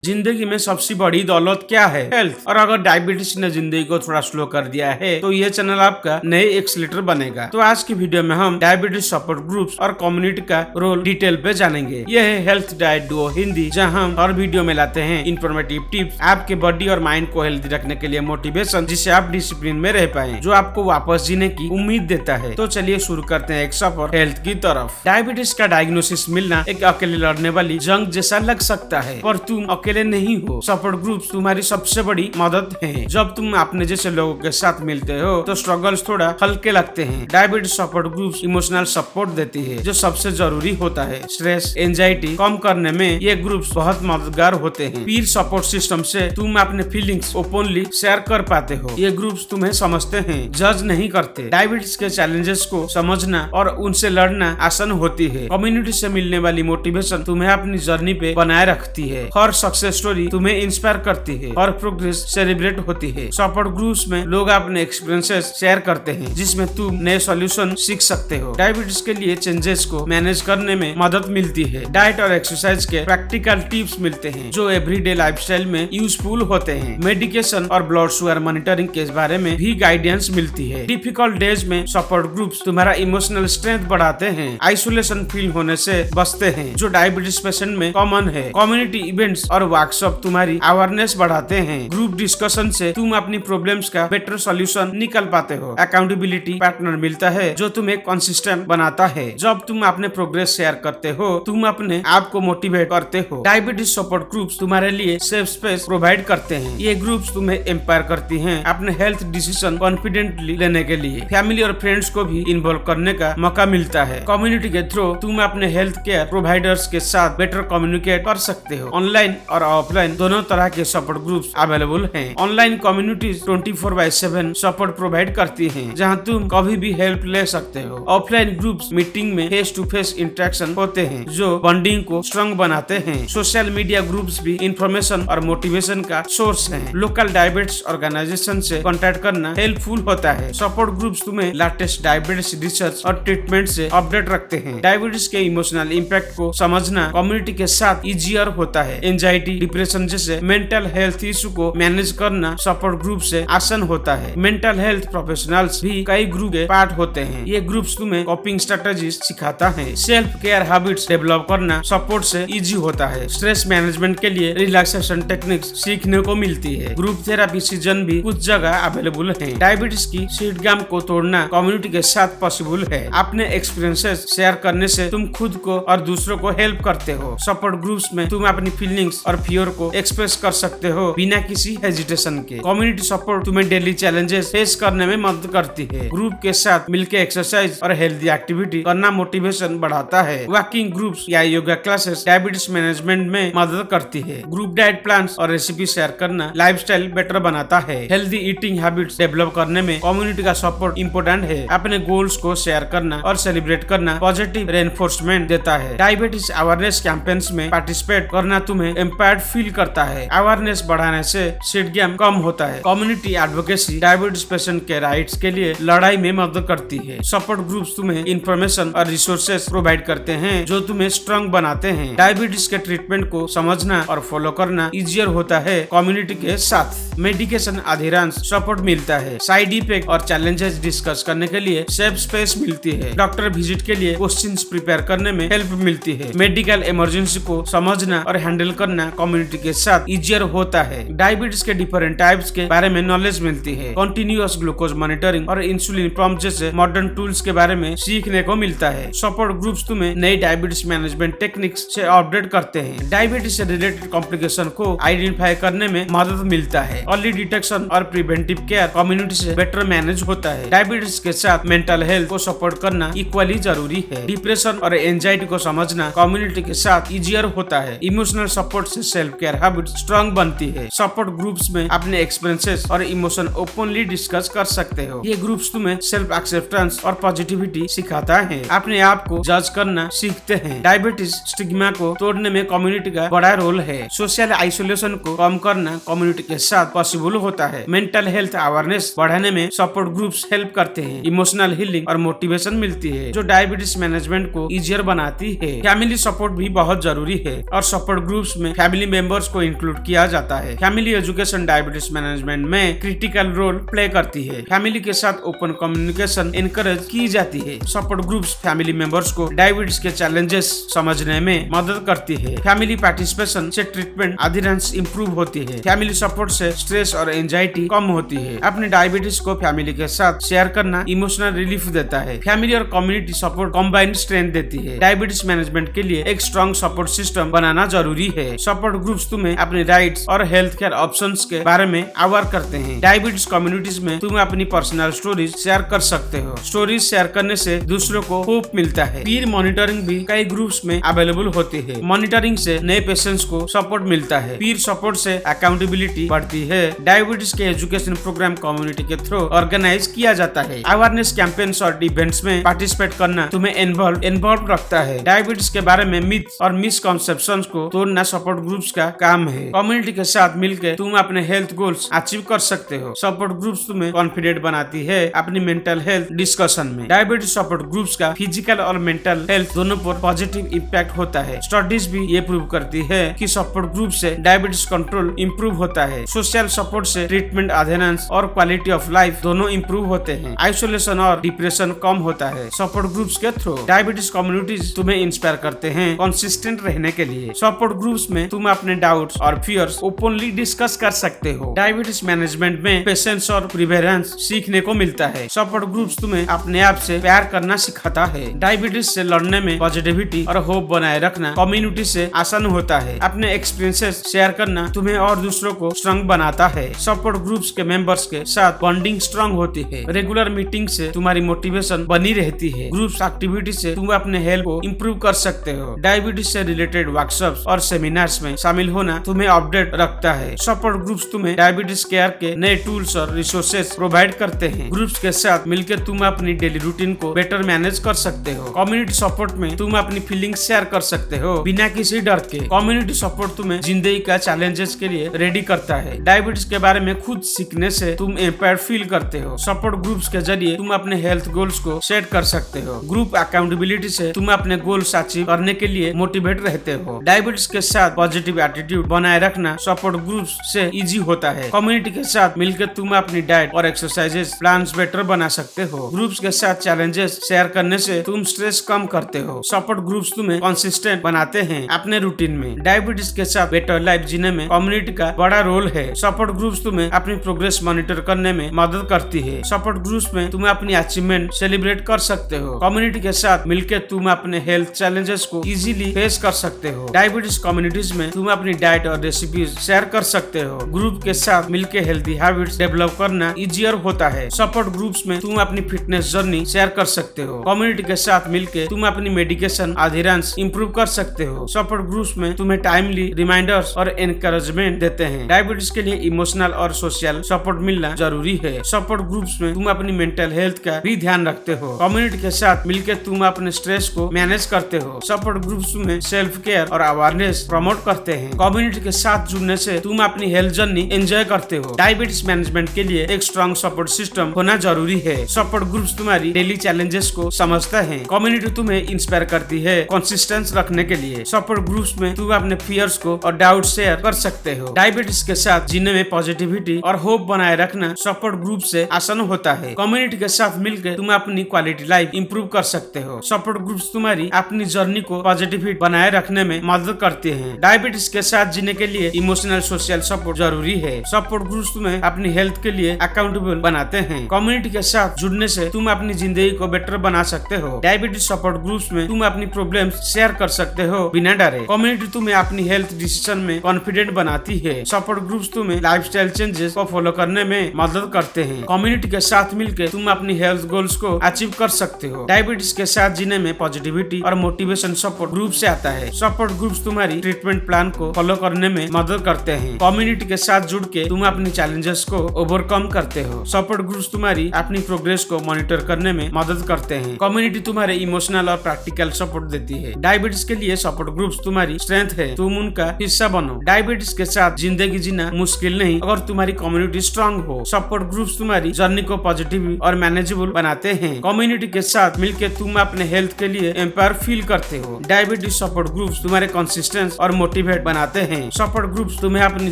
जिंदगी में सबसे बड़ी दौलत क्या है? हेल्थ। और अगर डायबिटीज ने जिंदगी को थोड़ा स्लो कर दिया है तो ये चैनल आपका नए एक्सीलेटर बनेगा। तो आज की वीडियो में हम डायबिटीज सपोर्ट ग्रुप्स और कम्युनिटी का रोल डिटेल पे जानेंगे। यह है हेल्थ डाइट डुओ हिंदी, जहां हम हर वीडियो में लाते हैं इन्फॉर्मेटिव टिप्स, आपके बॉडी और माइंड को हेल्दी रखने के लिए मोटिवेशन, जिससे आप डिसिप्लिन में रह पाए, जो आपको वापस जीने की उम्मीद देता है। तो चलिए शुरू करते हैं एक सफर हेल्थ की तरफ। डायबिटीज का डायग्नोसिस मिलना एक अकेले लड़ने वाली जंग जैसा लग सकता है, पर तुम अकेले नहीं हो। सपोर्ट ग्रुप्स तुम्हारी सबसे बड़ी मदद है। जब तुम अपने जैसे लोगों के साथ मिलते हो तो स्ट्रगल्स थोड़ा हल्के लगते हैं। Diabetes support groups emotional support देती है, जो सबसे जरूरी होता है। स्ट्रेस, एंजाइटी कम करने में ये ग्रुप्स बहुत मददगार होते हैं। पीर सपोर्ट सिस्टम से तुम अपने फीलिंग्स ओपनली शेयर कर पाते हो। ये ग्रुप्स तुम्हें समझते हैं, जज नहीं करते। डायबिटीज के चैलेंजेस को समझना और उनसे लड़ना आसान होती है। कम्युनिटी से मिलने वाली मोटिवेशन तुम्हें अपनी जर्नी पे बनाए रखती है। हर सक्सेस स्टोरी तुम्हें इंस्पायर करती है और प्रोग्रेस सेलिब्रेट होती है। सपोर्ट ग्रुप्स में लोग अपने एक्सपीरियंसेस शेयर करते हैं, जिसमें तुम नए सॉल्यूशन सीख सकते हो। डायबिटीज के लिए चेंजेस को मैनेज करने में मदद मिलती है। डाइट और एक्सरसाइज के प्रैक्टिकल टिप्स मिलते हैं, जो एवरीडे लाइफस्टाइल में यूजफुल होते हैं। मेडिकेशन और ब्लड शुगर मॉनिटरिंग के बारे में भी गाइडेंस मिलती है। डिफिकल्ट डेज में सपोर्ट ग्रुप्स तुम्हारा इमोशनल स्ट्रेंथ बढ़ाते हैं, आइसोलेशन फील होने से बचते हैं, जो डायबिटीज पेशेंट में कॉमन है। कम्युनिटी इवेंट्स और वर्कशॉप तुम्हारी अवेयरनेस बढ़ाते हैं। ग्रुप डिस्कशन से तुम अपनी प्रॉब्लम्स का बेटर सॉल्यूशन निकाल पाते हो। अकाउंटेबिलिटी पार्टनर मिलता है, जो तुम्हें कंसिस्टेंट बनाता है। जब तुम अपने प्रोग्रेस शेयर करते हो, तुम अपने आप को मोटिवेट करते हो। डायबिटीज सपोर्ट ग्रुप्स तुम्हारे लिए सेफ स्पेस प्रोवाइड करते हैं। ये ग्रुप्स तुम्हें एम्पायर करती हैं अपने हेल्थ डिसीजन कॉन्फिडेंटली लेने के लिए। फैमिली और फ्रेंड्स को भी इन्वॉल्व करने का मौका मिलता है। कम्युनिटी के थ्रू तुम अपने हेल्थ केयर प्रोवाइडर्स के साथ बेटर कम्युनिकेट कर सकते हो। ऑनलाइन और ऑफलाइन दोनों तरह के सपोर्ट ग्रुप्स अवेलेबल हैं। ऑनलाइन कम्युनिटीज 24/7 सपोर्ट प्रोवाइड करती हैं, जहां तुम कभी भी हेल्प ले सकते हो। ऑफलाइन ग्रुप्स मीटिंग में फेस टू फेस इंटरेक्शन होते हैं, जो बॉन्डिंग को स्ट्रॉन्ग बनाते हैं। सोशल मीडिया ग्रुप्स भी इंफॉर्मेशन और मोटिवेशन का सोर्स हैं। लोकल डायबिटीज ऑर्गेनाइजेशन से कॉन्टेक्ट करना हेल्पफुल होता है। सपोर्ट ग्रुप्स तुम्हें लेटेस्ट डायबिटीज रिसर्च और ट्रीटमेंट से अपडेट रखते हैं। डायबिटीज के इमोशनल इम्पैक्ट को समझना कम्युनिटी के साथ इजियर होता है। एंजाइटी, डिप्रेशन जैसे मेंटल हेल्थ इशू को मैनेज करना सपोर्ट ग्रुप से आसान होता है। मेंटल हेल्थ प्रोफेशनल्स भी कई ग्रुप के पार्ट होते हैं। ये ग्रुप्स तुम्हें कॉपिंग स्ट्रेटजीज सिखाता है। सेल्फ केयर हैबिट्स डेवलप करना सपोर्ट से इजी होता है। स्ट्रेस मैनेजमेंट के लिए रिलैक्सेशन टेक्निक्स सीखने को मिलती है। ग्रुप थेरेपी सीजन भी कुछ जगह अवेलेबल है। डायबिटीज की सीडगम को तोड़ना कम्युनिटी के साथ पॉसिबल है। अपने एक्सपीरियंसेस शेयर करने से तुम खुद को और दूसरों को हेल्प करते हो। सपोर्ट ग्रुप्स में तुम अपनी फीलिंग्स और फियर को एक्सप्रेस कर सकते हो बिना किसी हेजिटेशन के। कम्युनिटी सपोर्ट तुम्हें डेली चैलेंजेस फेस करने में मदद करती है। ग्रुप के साथ मिलकर एक्सरसाइज और हेल्दी एक्टिविटी करना मोटिवेशन बढ़ाता है। वॉकिंग ग्रुप्स या योगा क्लासेस डायबिटीज मैनेजमेंट में मदद करती है। ग्रुप डाइट प्लान्स और रेसिपी शेयर करना लाइफस्टाइल बेटर बनाता है। हेल्दी ईटिंग हैबिट्स डेवलप करने में कम्युनिटी का सपोर्ट इम्पोर्टेंट है। अपने गोल्स को शेयर करना और सेलिब्रेट करना पॉजिटिव रेनफोर्समेंट देता है। डायबिटीज अवेयरनेस कैंपेन्स में पार्टिसिपेट करना तुम्हें एम्पायर्ड फील करता है। अवेयरनेस बढ़ाने से सीडगम कम होता है। कम्युनिटी एडवोकेसी डायबिटीज पेशेंट के राइट्स के लिए लड़ाई में मदद करती है। सपोर्ट ग्रुप्स तुम्हें इंफॉर्मेशन और रिसोर्सेस प्रोवाइड करते हैं, जो तुम्हें स्ट्रॉन्ग बनाते हैं। डायबिटीज के ट्रीटमेंट को समझना और फॉलो करना इजियर होता है कम्युनिटी के साथ। मेडिकेशन अधेरेंस सपोर्ट मिलता है। साइड इफेक्ट और चैलेंजेस डिस्कस करने के लिए सेफ स्पेस मिलती है। डॉक्टर विजिट के लिए क्वेश्चंस प्रिपेयर करने में हेल्प मिलती है। मेडिकल इमरजेंसी को समझना और हैंडल करना कम्युनिटी के साथ इजियर होता है। डायबिटीज के डिफरेंट टाइप्स के बारे में नॉलेज मिलती है। कंटिन्यूअस ग्लूकोज मॉनिटरिंग और इंसुलिन पंप जैसे मॉडर्न टूल्स के बारे में सीखने को मिलता है। सपोर्ट ग्रुप्स तुम्हें नई डायबिटीज मैनेजमेंट टेक्निक्स से अपडेट करते हैं। डायबिटीज से रिलेटेड कॉम्प्लिकेशन को आइडेंटिफाई करने में मदद मिलता है। अर्ली डिटेक्शन और प्रिवेंटिव केयर कम्युनिटी से बेटर मैनेज होता है। डायबिटीज के साथ मेंटल हेल्थ को सपोर्ट करना इक्वली जरूरी है। डिप्रेशन और एंजाइटी को समझना कम्युनिटी के साथ इजियर होता है। इमोशनल सपोर्ट से सेल्फ केयर हैबिट स्ट्रॉन्ग बनती है। सपोर्ट ग्रुप्स में अपने एक्सपीरियंसेस और इमोशन ओपनली डिस्कस कर सकते हो। ये ग्रुप्स तुम्हें सेल्फ एक्सेप्टेंस और पॉजिटिविटी सिखाता है। अपने आप को जज करना सीखते हैं। डायबिटीज स्टिग्मा को तोड़ने में कम्युनिटी का बड़ा रोल है। सोशल आइसोलेशन को कम करना कम्युनिटी के साथ पॉसिबल होता है। मेंटल हेल्थ अवेयरनेस बढ़ाने में सपोर्ट ग्रुप्स हेल्प करते हैं। इमोशनल हीलिंग और मोटिवेशन मिलती है, जो डायबिटीज मैनेजमेंट को इजियर बनाती है। फैमिली सपोर्ट भी बहुत जरूरी है और सपोर्ट ग्रुप्स में फैमिली मेंबर्स को इंक्लूड किया जाता है। फैमिली एजुकेशन डायबिटीज मैनेजमेंट में क्रिटिकल रोल प्ले करती है। फैमिली के साथ ओपन कम्युनिकेशन इनकरेज की जाती है। सपोर्ट ग्रुप्स फैमिली मेंबर्स को डायबिटीज के चैलेंजेस समझने में मदद करती है। फैमिली पार्टिसिपेशन से ट्रीटमेंट एडहेरेंस इंप्रूव होती है। फैमिली सपोर्ट से स्ट्रेस और एंजाइटी कम होती है। अपने डायबिटीज को फैमिली के साथ शेयर करना इमोशनल रिलीफ देता है। फैमिली और कम्युनिटी सपोर्ट कंबाइंड स्ट्रेंथ देती है। डायबिटीज मैनेजमेंट के लिए एक स्ट्रॉन्ग सपोर्ट सिस्टम बनाना जरूरी है। सपोर्ट ग्रुप्स तुम्हें अपने राइट्स और हेल्थ केयर ऑप्शंस के बारे में अवेयर करते हैं। डायबिटीज कम्युनिटीज में तुम अपनी पर्सनल स्टोरीज शेयर कर सकते हो। स्टोरीज शेयर करने से दूसरों को होप मिलता है। पीर मॉनिटरिंग भी कई ग्रुप्स में अवेलेबल होती है। मॉनिटरिंग से नए पेशेंट्स को सपोर्ट मिलता है। पीर सपोर्ट से अकाउंटेबिलिटी बढ़ती है। डायबिटीज के एजुकेशन प्रोग्राम कम्युनिटी के थ्रू ऑर्गेनाइज किया जाता है। अवेयरनेस कैंपेन्स और इवेंट्स में पार्टिसिपेट करना तुम्हें इन्वॉल्व रखता है। डायबिटीज के बारे में मिथ और मिसकंसेप्शंस को तोड़ना सपोर्ट ग्रुप्स का काम है। कम्युनिटी के साथ मिलकर तुम अपने हेल्थ गोल्स अचीव कर सकते हो। सपोर्ट ग्रुप्स तुम्हें कॉन्फिडेंट बनाती है अपनी मेंटल हेल्थ डिस्कशन में। डायबिटीज सपोर्ट ग्रुप्स का फिजिकल और मेंटल हेल्थ दोनों पर पॉजिटिव इम्पैक्ट होता है। स्टडीज भी ये प्रूव करती है कि सपोर्ट ग्रुप से डायबिटीज कंट्रोल इंप्रूव होता है। सोशल सपोर्ट से ट्रीटमेंट एडहेरेंस और क्वालिटी ऑफ लाइफ दोनों इंप्रूव होते हैं। आइसोलेशन और डिप्रेशन कम होता है। सपोर्ट ग्रुप्स के थ्रू डायबिटीज कम्युनिटीज तुम्हें इंस्पायर करते हैं कंसिस्टेंट रहने के लिए। सपोर्ट ग्रुप्स में तुम अपने डाउट्स और फियर्स ओपनली डिस्कस कर सकते हो। डायबिटीज मैनेजमेंट में पेशेंस और प्रिवेरेंस सीखने को मिलता है। सपोर्ट ग्रुप्स तुम्हें अपने आप से प्यार करना सिखाता है। डायबिटीज से लड़ने में पॉजिटिविटी और होप बनाए रखना कम्युनिटी से आसान होता है। अपने एक्सपीरियंसेस शेयर करना तुम्हें और दूसरों को स्ट्रॉन्ग बनाता है। सपोर्ट ग्रुप्स के मेंबर्स के साथ बॉन्डिंग स्ट्रॉन्ग होती है। रेगुलर मीटिंग से तुम्हारी मोटिवेशन बनी रहती है। ग्रुप्स एक्टिविटी से तुम अपने हेल्थ को इम्प्रूव कर सकते हो। डायबिटीज से रिलेटेड वर्कशॉप्स और सेमिनार्स में शामिल होना तुम्हें अपडेट रखता है। सपोर्ट ग्रुप्स तुम्हें डायबिटीज केयर के नए टूल्स और रिसोर्सेज प्रोवाइड करते हैं। ग्रुप्स के साथ मिलकर तुम अपनी डेली रूटीन को बेटर मैनेज कर सकते हो। कम्युनिटी सपोर्ट में तुम अपनी फीलिंग्स शेयर कर सकते हो बिना किसी डर के। कम्युनिटी सपोर्ट तुम्हें जिंदगी का चैलेंजेस के लिए रेडी करता है। डायबिटीज के बारे में खुद सीखने से तुम एम्पावर्ड फील करते हो। सपोर्ट ग्रुप्स के जरिए तुम अपने हेल्थ गोल्स को सेट कर सकते हो। ग्रुप अकाउंटेबिलिटी से तुम अपने गोल्स अचीव करने के लिए मोटिवेट रहते हो। डायबिटीज के साथ पॉजिटिव एटीट्यूड बनाए रखना सपोर्ट ग्रुप्स से इजी होता है। कम्युनिटी के साथ मिलकर तुम अपनी डाइट और एक्सरसाइजेस प्लान्स बेटर बना सकते हो। ग्रुप्स के साथ चैलेंजेस शेयर करने से तुम स्ट्रेस कम करते हो। सपोर्ट ग्रुप्स तुम्हें कंसिस्टेंट बनाते हैं अपने रूटीन में। डायबिटीज के साथ बेटर लाइफ जीने में कम्युनिटी का बड़ा रोल है। सपोर्ट ग्रुप्स तुम्हें अपनी प्रोग्रेस मॉनिटर करने में मदद करती है। सपोर्ट ग्रुप्स में तुम अपनी अचीवमेंट सेलिब्रेट कर सकते हो। कम्युनिटी के साथ मिलकर तुम अपने हेल्थ चैलेंजेस को इजीली फेस कर सकते हो। डायबिटीज कम्युनिटीज में तुम अपनी डाइट और रेसिपीज शेयर कर सकते हो। ग्रुप के साथ मिलकर हेल्थी हैबिट्स डेवलप करना इजियर होता है। सपोर्ट ग्रुप्स में तुम अपनी फिटनेस जर्नी शेयर कर सकते हो। कम्युनिटी के साथ मिलकर तुम अपनी मेडिकेशन एडहेरेंस इंप्रूव कर सकते हो। सपोर्ट ग्रुप्स में तुम्हें टाइमली रिमाइंडर्स और एनकरेजमेंट देते हैं। डायबिटीज के लिए इमोशनल और सोशल सपोर्ट मिलना जरूरी है। सपोर्ट ग्रुप्स में तुम अपनी मेंटल हेल्थ का भी ध्यान रखते हो। कम्युनिटी के साथ मिलकर तुम अपने स्ट्रेस को मैनेज करते हो। सपोर्ट ग्रुप्स में सेल्फ केयर और अवेयरनेस प्रमोट करते हैं। कम्युनिटी के साथ जुड़ने से तुम अपनी हेल्थ जर्नी एंजॉय करते हो। डायबिटीज मैनेजमेंट के लिए एक स्ट्रॉन्ग सपोर्ट सिस्टम होना जरूरी है। सपोर्ट ग्रुप्स तुम्हारी डेली चैलेंजेस को समझता है। कम्युनिटी तुम्हें इंस्पायर करती है कंसिस्टेंस रखने के लिए। सपोर्ट ग्रुप्स में तुम अपने फियर्स को और डाउट शेयर कर सकते हो। डायबिटीज के साथ जीने में पॉजिटिविटी और होप बनाए रखना सपोर्ट ग्रुप से आसान होता है। कम्युनिटी के साथ मिलकर तुम अपनी क्वालिटी लाइफ इंप्रूव कर सकते हो। सपोर्ट ग्रुप्स तुम्हारी अपनी जर्नी को पॉजिटिव बनाए रखने में मदद करते हैं। डायबिटीज के साथ जीने के लिए इमोशनल सोशल सपोर्ट जरूरी है। सपोर्ट ग्रुप्स तुम्हें अपनी हेल्थ के लिए अकाउंटेबल बनाते हैं। कम्युनिटी के साथ जुड़ने से तुम अपनी जिंदगी को बेटर बना सकते हो। डायबिटीज सपोर्ट ग्रुप्स में तुम अपनी प्रॉब्लम्स शेयर कर सकते हो बिना डरे। कम्युनिटी तुम्हें अपनी हेल्थ डिसीजन में कॉन्फिडेंट बनाती है। सपोर्ट ग्रुप्स तुम्हें लाइफस्टाइल चेंजेस को फॉलो करने में मदद करते हैं। कम्युनिटी के साथ मिलकर तुम अपनी हेल्थ गोल्स को अचीव कर सकते हो। डायबिटीज के साथ जीने में पॉजिटिविटी और मोटिवेशन सपोर्ट ग्रुप से आता है। सपोर्ट ग्रुप्स तुम्हारी ट्रीटमेंट प्लान को फॉलो करने में मदद करते हैं। कम्युनिटी के साथ जुड़ के तुम अपनी चैलेंजेस को ओवरकम करते हो। सपोर्ट ग्रुप्स तुम्हारी अपनी प्रोग्रेस को मॉनिटर करने में मदद करते हैं। कम्युनिटी तुम्हारे इमोशनल और प्रैक्टिकल सपोर्ट देती है। डायबिटीज के लिए सपोर्ट ग्रुप्स तुम्हारी स्ट्रेंथ है। तुम उनका हिस्सा बनो। डायबिटीज के साथ जिंदगी जीना मुश्किल नहीं अगर तुम्हारी कम्युनिटी स्ट्रांग हो। सपोर्ट ग्रुप्स तुम्हारी जर्नी को पॉजिटिव और मैनेजेबल बनाते हैं। कम्युनिटी के साथ मिलकर तुम अपने हेल्थ के लिए एम्पावर फील करते हो। डायबिटीज सपोर्ट ग्रुप्स तुम्हारे कंसिस्टेंस और मोटिवेशन मोटिवेट बनाते हैं। सपोर्ट ग्रुप्स तुम्हें अपनी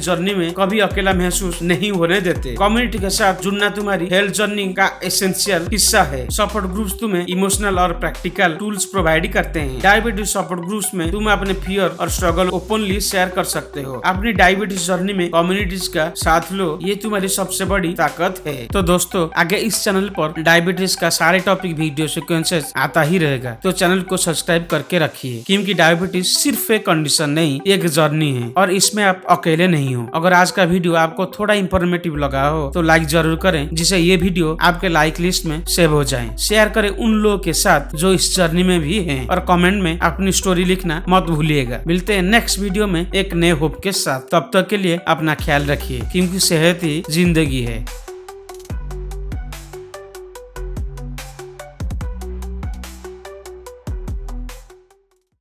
जर्नी में कभी अकेला महसूस नहीं होने देते। कम्युनिटी के साथ जुड़ना तुम्हारी हेल्थ जर्नी का एसेंशियल हिस्सा है। सपोर्ट ग्रुप्स तुम्हें इमोशनल और प्रैक्टिकल टूल्स प्रोवाइड करते हैं। डायबिटीज सपोर्ट ग्रुप्स में तुम अपने फियर और स्ट्रगल ओपनली शेयर कर सकते हो। अपनी डायबिटीज जर्नी में कम्युनिटीज का साथ लो, ये तुम्हारी सबसे बड़ी ताकत है। तो दोस्तों, आगे इस चैनल पर डायबिटीज का सारे टॉपिक वीडियो सीक्वेंसेस आता ही रहेगा, तो चैनल को सब्सक्राइब करके रखिए, क्योंकि डायबिटीज सिर्फ एक कंडीशन नहीं, एक जर्नी है और इसमें आप अकेले नहीं हो। अगर आज का वीडियो आपको थोड़ा इंफॉर्मेटिव लगा हो तो लाइक जरूर करें, जिससे ये वीडियो आपके लाइक लिस्ट में सेव हो जाए। शेयर करें उन लोगों के साथ जो इस जर्नी में भी हैं, और कमेंट में अपनी स्टोरी लिखना मत भूलिएगा। मिलते हैं नेक्स्ट वीडियो में एक नए होप के साथ। तब तक के लिए अपना ख्याल रखिए, क्योंकि सेहत ही जिंदगी है।